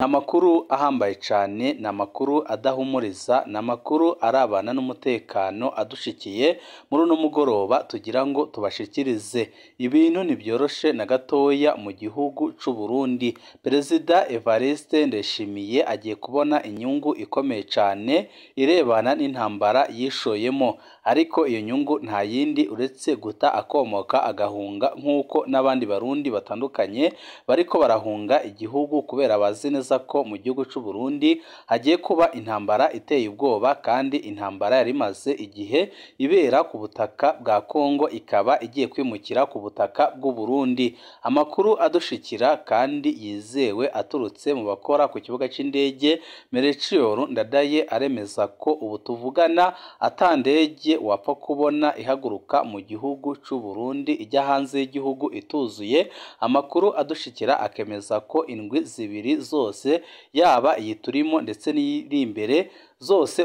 Amakuru ahambaye cyane, ni amakuru adahumuriza, ni amakuru arabana n'umutekano adushikiye muri uno mugoroba tugira ngo tubashikirize. Ibintu ntibyoroshe na gatoya mu gihugu c'u Burundi. Perezida Evariste Ndayishimiye agiye kubona inyungu ikomeye cyane irebana n'intambara yishoyemo, ariko iyo nyungu nta yindi uretse guta akomoka agahunga, nk'uko n'abandi barundi batandukanye bariko barahunga igihugu kubera bazi neza ko mu gihugu c'u Burundi hagiye kuba intambara iteye ubwoba, kandi intambara yari imaze igihe ibera ku butaka bwa Kongo ikaba igiye kwimukira ku butaka bw'u Burundi. Amakuru adushikira kandi yizewe aturutse mu bakora ku kibuga c'indege Melchior Ndadaye aremeza ko ubu tuvugana ata ndege wapfa kubona ihaguruka mu gihugu c'u Burundi ijya hanze y'igihugu ituzuye. Amakuru adushikira akemeza ko indwi zibiri zose, yaba iyi turimo ndetse n'iri imbere, zose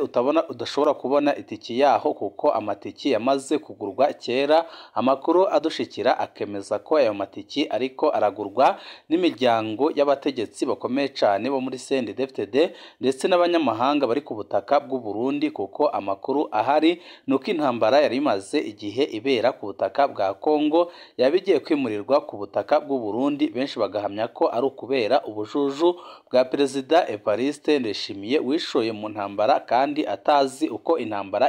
udashobora kubona itiki yaho kuko amatiki yamaze kugurwa kera. Amakuru adushikira akemeza ko ayo matiki ariko aragurwa n'imiryango y'abategetsi bakomeye cyane bo muri CNDD-FDD ndetse n'abanyamahanga bari ku butaka bw'u Burundi, kuko amakuru ahari nuko intambara yari imaze igihe ibera ku butaka bwa Kongo yaba igiye kwimurirwa ku butaka bw'u Burundi. Benshi bagahamya ko ari ukubera ubujuju bwa Perezida Evariste Ndayishimiye wishoye mu ntambara kandi atazi uko intambara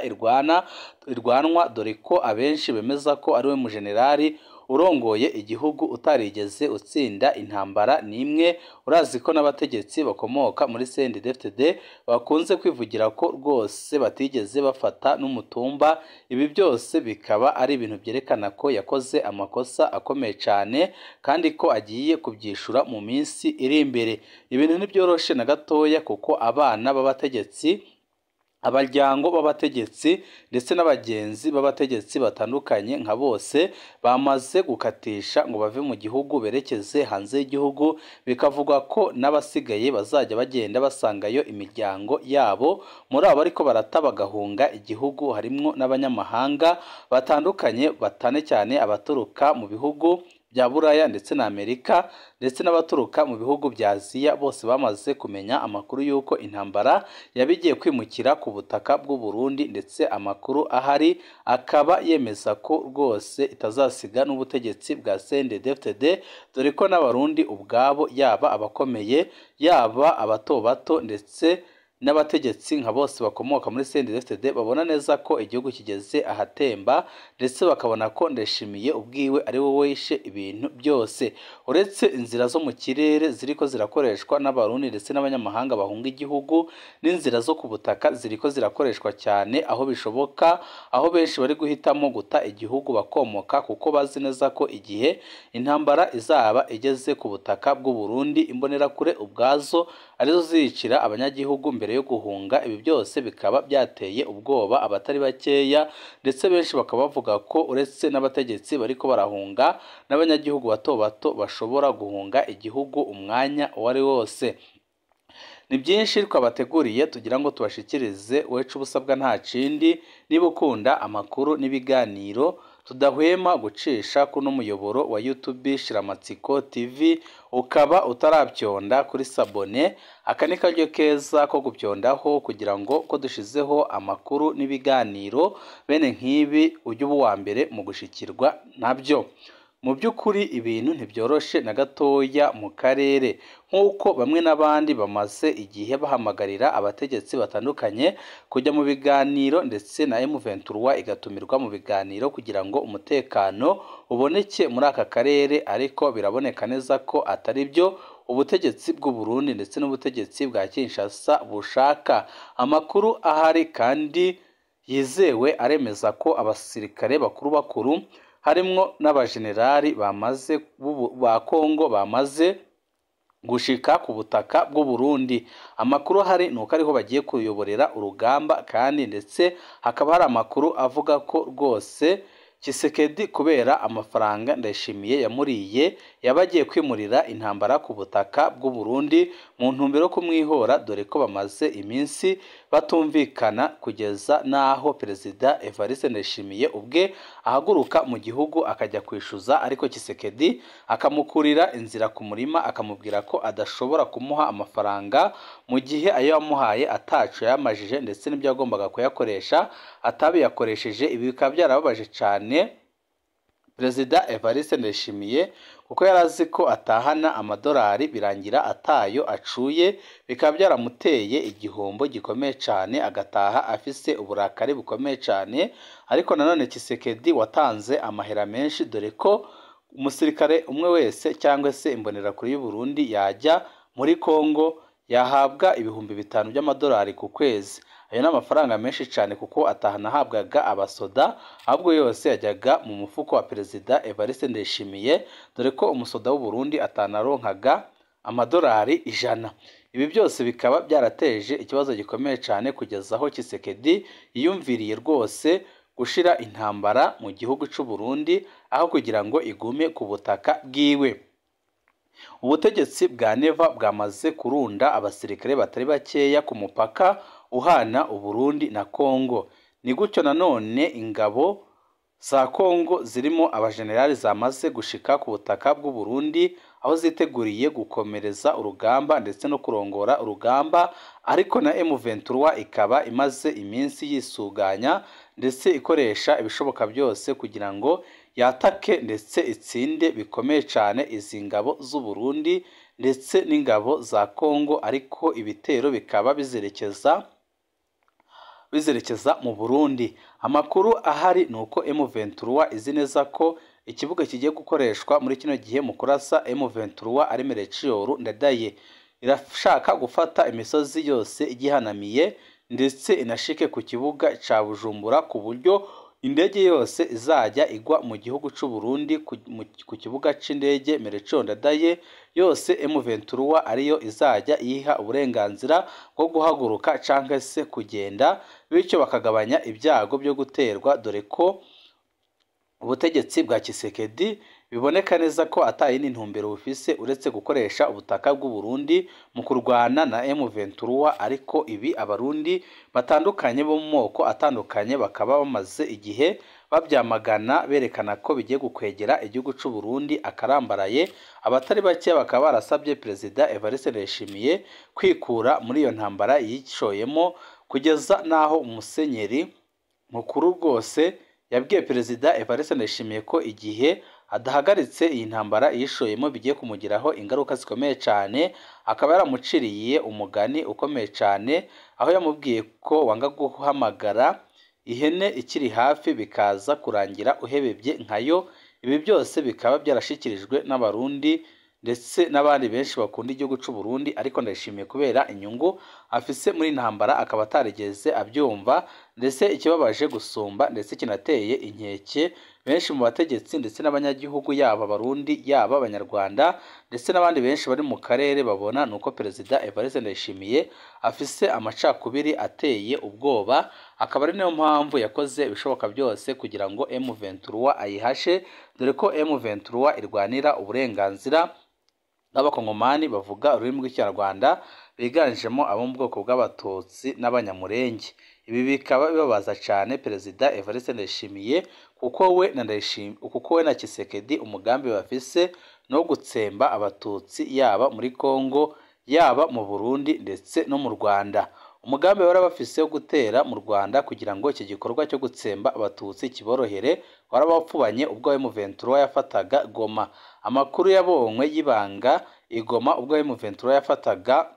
irwanwa, dore ko abenshi bemeza ko ari we mujenerali urongoye igihugu utarigeze utsinda intambara n'imwe. Urazi ko n'abategetsi bakomoka muri CNDD-FDD bakunze kwivugira ko rwose batigeze bafata n'umutumba. Ibi byose bikaba ari ibintu byerekana ko yakoze amakosa akomeye cyane kandi ko agiye kubyishura mu minsi iri imbere. Ibintu ntibyoroshe na gatoya kuko abana b'abategetsi, abaryango b'abategetsi ndetse n'abagenzi b'abategetsi batandukanye nka bose bamaze gukatisha ngo bave mu gihugu berekeze hanze y'igihugu. Bikavugwa ko n'abasigaye bazajya bagenda basangayo imiryango yabo. Muri abo ariko barata bagahunga igihugu harimwo n'abanyamahanga batandukanye, batane cyane abaturuka mu bihugu bya Buraya ndetse na Amerika ndetse n'abaturuka mu bihugu bya Aziya. Bose bamaze kumenya amakuru y'uko intambara yabigiye kwimukira ku butaka bw'u Burundi, ndetse amakuru ahari akaba yemeza ko rwose itazasiga n'ubutegetsi bwa CNDD-FDD, dore ko n'abarundi ubwabo, yaba abakomeye yaba abato bato ndetse n'abategetsi nka bose bakomoka muri CNDD-FDD babona neza ko igihugu kigeze ahatemba, ndetse bakabona ko Ndayishimiye ubwiwe ari we wishe ibintu byose. Uretse inzira zo mu kirere ziriko zirakoreshwa n'abarundi ndetse n'abanyamahanga bahunga igihugu, n'inzira zo ku butaka ziriko zirakoreshwa cyane aho bishoboka, aho benshi bari guhitamo guta igihugu bakomoka, kuko bazi neza ko igihe intambara izaba igeze ku butaka bw'u Burundi, imbonerakure ubwazo arizo zicira abanyagihugu mbere yo guhunga. Ibi byose bikaba byateye ubwoba abatari bakeya, ndetse benshi bakaba bavuga ko uretse n'abategetsi bariko barahunga, n'abanyagihugu bato bato bashobora guhunga igihugu umwanya uwo ari wose. Ni byinshi twabateguriye tugira ngo tubashikirize. Wecu ubusabwa nta kindi, niba ukunda amakuru n'ibiganiro tudahwema gucisha kuno muyoboro wa YouTube Shiramatsiko TV, ukaba utarabyonda kuri sabone, aka ni karyo keza ko gubyondaho kugira ngo ko dushizeho amakuru n'ibiganiro bene nk'ibi ujye uba uwa mbere mu gushikirwa nabyo. Mu by'ukuri ibintu ntibyoroshe na gatoya mu karere, nk'uko bamwe n'abandi bamaze igihe bahamagarira abategetsi batandukanye kujya mu biganiro, ndetse na M23 igatumirwa mu biganiro kugira ngo umutekano uboneke muri aka karere, ariko biraboneka neza ko atari byo ubutegetsi bw'u Burundi ndetse n'ubutegetsi bwa Kinshasa bushaka. Amakuru ahari kandi yizewe aremeza ko abasirikare bakuru harimwo n'abajenerali bamaze ba Kongo bamaze gushika ku butaka bw'u Burundi. Amakuru ahari nuko ariho bagiye kuyoborera urugamba, kandi ndetse hakaba hari amakuru avuga ko rwose Tshisekedi kubera amafaranga Ndayishimiye yamuriye yabagiye kwimurira intambara ku butaka bw'u Burundi mu ntumbero yo kumwihora, dore ko bamaze iminsi batumvikana kugeza n'aho Perezida Evariste Ndayishimiye ubwe ahaguruka mu gihugu akajya kwishyuza, ariko Tshisekedi akamukurira inzira ku murima akamubwira ko adashobora kumuha amafaranga mu gihe ayo yamuhaye ataco yamajije ndetse n'ibyo yagombaga kuyakoresha atabiyakoresheje. Ibi bikaba byarababaje cyane Perezida Evariste Ndayishimiye kuko yari azi ko atahana amadolari birangira atayo acuye, bikaba byaramuteye igihombo gikomeye cyane agataha afise uburakari bukomeye cyane. Ariko nanone Tshisekedi watanze amahera menshi, dore ko umusirikare umwe wese cyangwa se imbonerakure y'u Burundi yajya muri Kongo yahabwa ibihumbi 5 by'amadolari ku kwezi. Ayo ni amafaranga menshi cyane kuko atahanahabwaga abasoda, ahubwo yose yajyaga mu mufuko wa Perezida Evariste Ndayishimiye, dore ko umusoda w'u Burundi atanaronkaga amadolari 100. Ibi byose bikaba byarateje ikibazo gikomeye cyane kugeza aho Tshisekedi yiyumviriye rwose gushira intambara mu gihugu cy'u Burundi aho kugira ngo igume ku butaka bwiwe. Ubutegetsi bwa Neva bwamaze kurunda abasirikare batari bakeya ku mupaka uhana u Burundi na Kongo. Ni gutyo nanone ingabo za Kongo zirimo abajenerali zamaze gushika ku butaka bw'u Burundi aho ziteguriye gukomereza urugamba ndetse no kurongora urugamba, ariko na M23 ikaba imaze iminsi yisuganya ndetse ikoresha ibishoboka byose kugira ngo yatake ndetse itsinde bikomeye cyane izi ngabo z'u Burundi ndetse n'ingabo za Kongo, ariko ibitero bikaba bizerekeza mu Burundi. Amakuru ahari nuko M23 izi neza ko ikibuga kigiye gukoreshwa muri kino gihe mu kurasa M23 ari Melchior Ndadaye. Irashaka gufata imisozi yose igihanamiye ndetse inashike ku kibuga ca Bujumbura ku buryo indege yose izajya igwa mu gihugu cy'u Burundi ku kibuga c'indege Melchior Ndadaye yose M23 ariyo izajya iha uburenganzira bwo guhaguruka canke se kugenda, bityo bakagabanya ibyago byo guterwa, dore ko ubutegetsi bwa Tshisekedi biboneka neza ko atayindi ntumbero bufise uretse gukoresha ubutaka bw'u Burundi mu kurwana na M23. Ariko ibi abarundi batandukanye bo mu moko atandukanye bakaba bamaze igihe babyamagana berekana ko bigiye gukwegera igihugu cy'u Burundi akarambaraye. Abatari bake bakaba barasabye Perezida Evariste Ndayishimiye kwikura muri iyo ntambara yishoyemo, kugeza naho umusenyeri mukuru rwose yabwiye Perezida Evariste Ndayishimiye ko igihe adahagaritse iyi ntambara yishoyemo bigiye kumugiraho ingaruka zikomeye cyane. Akaba yaramuciriye umugani ukomeye cyane aho yamubwiye ko wanga guhamagara ihene ikiri hafi bikaza kurangira uhebebye nkayo. Ibi byose bikaba byarashikirijwe n'abarundi ndetse n'abandi benshi bakunda igihugu cy'u Burundi, ariko Ndayishimiye kubera inyungu afise muri ntambara akaba atarigeze abyumva. Ndetse ikibabaje gusumba ndetse kinateye inkeke benshi mu bategetsi ndetse n'abanyagihugu, yaba abarundi yaba abanyarwanda ndetse n'abandi benshi bari mu karere, babona nuko Perezida Evariste Ndayishimiye afise amacakubiri ateye ubwoba. Akaba ari nayo mpamvu yakoze ibishoboka byose kugira ngo M23 ayihashe, dore ko M23 irwanira uburenganzira n'abakongomani bavuga ururimi rw'ikinyarwanda biganjemo abo mu bwoko bw'abatutsi n'abanyamurenge. Ibi bikaba bibabaza cyane Perezida Evariste Ndayishimiye kuko we na Tshisekedi umugambi bafise no gutsemba abatutsi yaba muri Kongo yaba mu Burundi ndetse no mu Rwanda. Umugambi wari bafise wo gutera mu Rwanda kugira ngo iki gikorwa cyo gutsemba abatutsi kiborohere warabapfubanye ubwo M23 yafataga Goma. Amakuru yabonywe y'ibanga igoma ubwo M23 yafataga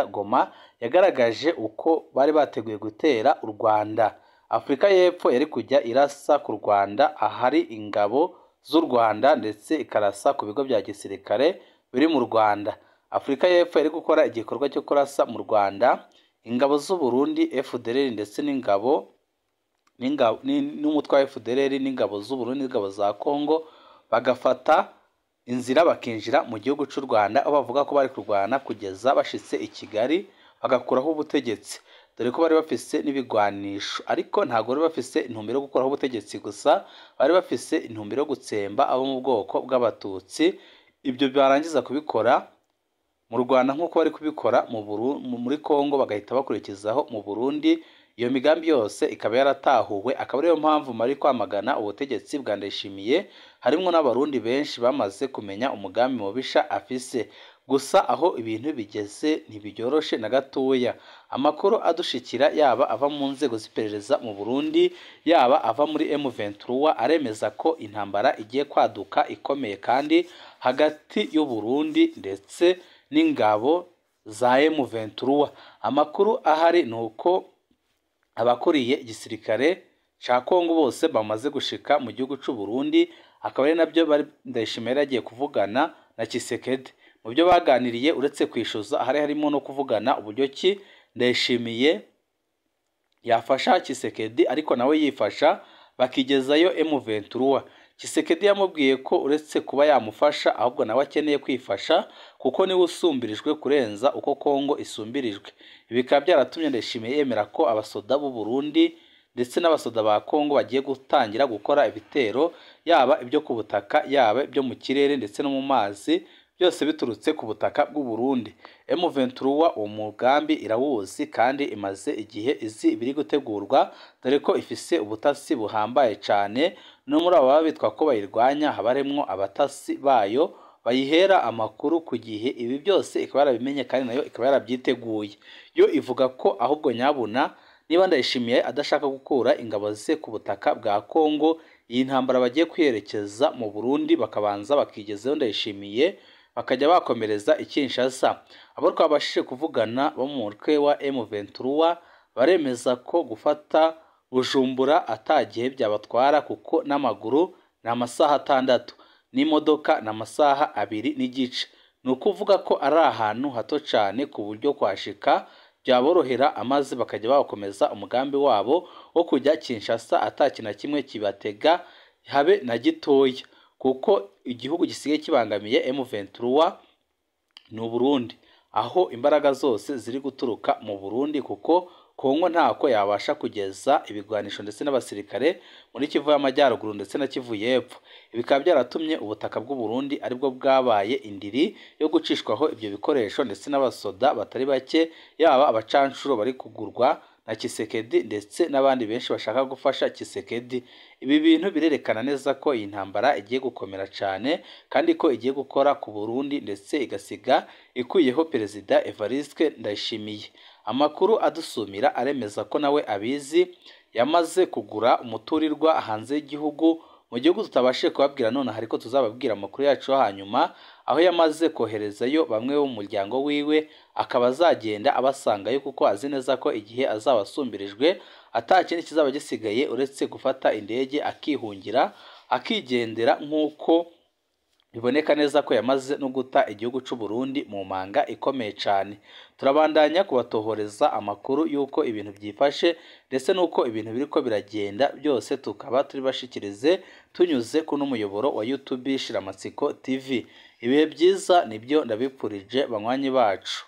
Goma yagaragaje uko bari bateguye gutera u Rwanda. Afurika y'Epfo yari kujya irasa ku Rwanda ahari ingabo z'u Rwanda ndetse ikarasa ku bigo bya gisirikare biri mu Rwanda. Afurika y'Epfo yari gukora igikorwa cyo kurasa mu Rwanda ingabo z'u Burundi FDLR ndetse n'umutwe wa FDLR n'ingabo z'u Burundi n'ingabo za Kongo, bagafata inzira bakinjira mu gihugu cy'u Rwanda aho bavuga ko bari kurwana kugeza bashitse i Kigali bagakuraho ubutegetsi, dore ko bari bafise n'ibigwanisho. Ariko ntabwo bari bafise intumbero yo gukuraho ubutegetsi gusa, bari bafise intumbero yo gutsemba abo mu bwoko bw'abatutsi. Ibyo barangiza kubikora mu Rwanda nk'uko bari kubikora muri Kongo bagahita bakurikizaho mu Burundi. Iyo migambi yose ikaba yaratahuwe, akaba ariyo mpamvu mari kwamagana ubutegetsi bwa Ndayishimiye, harimo n'abarundi benshi bamaze kumenya umugambi mubisha afise. Gusa aho ibintu bigeze ntibyoroshe na gatoya. Amakuru adushikira yaba ava mu nzego z'iperereza mu Burundi, yaba ava muri M23 aremeza ko intambara igiye kwaduka ikomeye kandi hagati y'u Burundi ndetse n'ingabo za M23. Amakuru ahari nuko abakuriye igisirikare ca Kongo bose bamaze gushika mu gihugu c'u Burundi, akaba ari nabyo bari Ndayishimiye yagiye kuvugana na Tshisekedi. Mu byo baganiriye uretse kwishuza harimo no kuvugana uburyo ki Ndayishimiye yafasha Tshisekedi ariko nawe yifasha bakigezayo M23. Tshisekedi yamubwiye ko uretse kuba yamufasha ahubwo nawe akeneye kwifasha kuko niwe usumbirijwe kurenza uko Kongo isumbirijwe. Ibi bikaba byaratumye Ndayishimiye yemera ko abasoda b'u Burundi ndetse n'abasoda ba Kongo bagiye gutangira gukora ibitero, yaba ibyo ku butaka yaba ibyo mu kirere ndetse no mu mazi, byose biturutse ku butaka bw'u Burundi. M23 uwo mugambi irawuzi kandi imaze igihe izi ibiri gutegurwa, dore ko ifise ubutasi buhambaye cyane, no muri aba bitwa ko bayirwanya habaremwo abatasi bayo bayihera amakuru ku gihe. Ibi byose ikaba yarabimenye kandi nayo ikaba yarabyiteguye. Yo ivuga ko ahubwo nyabuna niba Ndayishimiye adashaka gukura ingabo ze ku butaka bwa Kongo, iyi ntambara bagiye kwiyerekeza mu Burundi bakabanza bakigezeho Ndayishimiye bakajya bakomereza Kinshasa. Abo twabashije kuvugana bo mu mutwe wa M23 baremeza ko gufata Bujumbura atagihe byabatwara kuko n'amaguru ni amasaha 6 n'imodoka ni amasaha 2 n'igice. Ni ukuvuga ko ari ahantu hato cyane ku buryo kwashika byaborohera, amaze bakajya bakomeza umugambi wabo wo kujya Kinshasa atakina kimwe kibatega habe na gitoya, kuko igihugu gisigaye kibangamiye M23 ni Burundi, aho imbaraga zose ziri guturuka mu Burundi kuko Kongo ntako yabasha kugeza ibigwanisho ndetse n'abasirikare muri Kivu y'Amajyaruguru ndetse na Kivu y'Epfo. Ibikaba byaratumye ubutaka bw'u Burundi aribwo bwabaye indiri yo gucishwaho ibyo bikoresho ndetse n'abasoda batari bake, yaba abacanshuro bari kugurwa na Tshisekedi ndetse n'abandi benshi bashaka gufasha Tshisekedi. Ibi bintu birerekana neza ko iyi ntambara igiye gukomera cyane kandi ko igiye gukora ku Burundi ndetse igasiga ikuyeho Perezida Evariste Ndayishimiye. Amakuru adusumira aremeza ko nawe abizi, yamaze kugura umuturirwa hanze y'igihugu, mu gihugu tutabashe kubabwira none ariko tuzababwira amakuru yacu hanyuma, aho yamaze koherezayo bamwe bo mu muryango wiwe, akaba azagenda abasangayo kuko azi neza ko igihe azabasumbirijwe atakindi kizaba gisigaye uretse gufata indege akihungira akigendera, nk'uko biboneka neza ko yamaze no guta igihugu cy'u Burundi mu manga ikomeye cyane. Turabandanya kubatohoreza amakuru y'uko ibintu byifashe ndetse n'uko ibintu biriko biragenda byose, tukaba turi bashikirize tunyuze kuno muyoboro wa YouTube Shiramatsiko TV. Ibihe byiza nibyo ndabipfurije banywanyi bacu.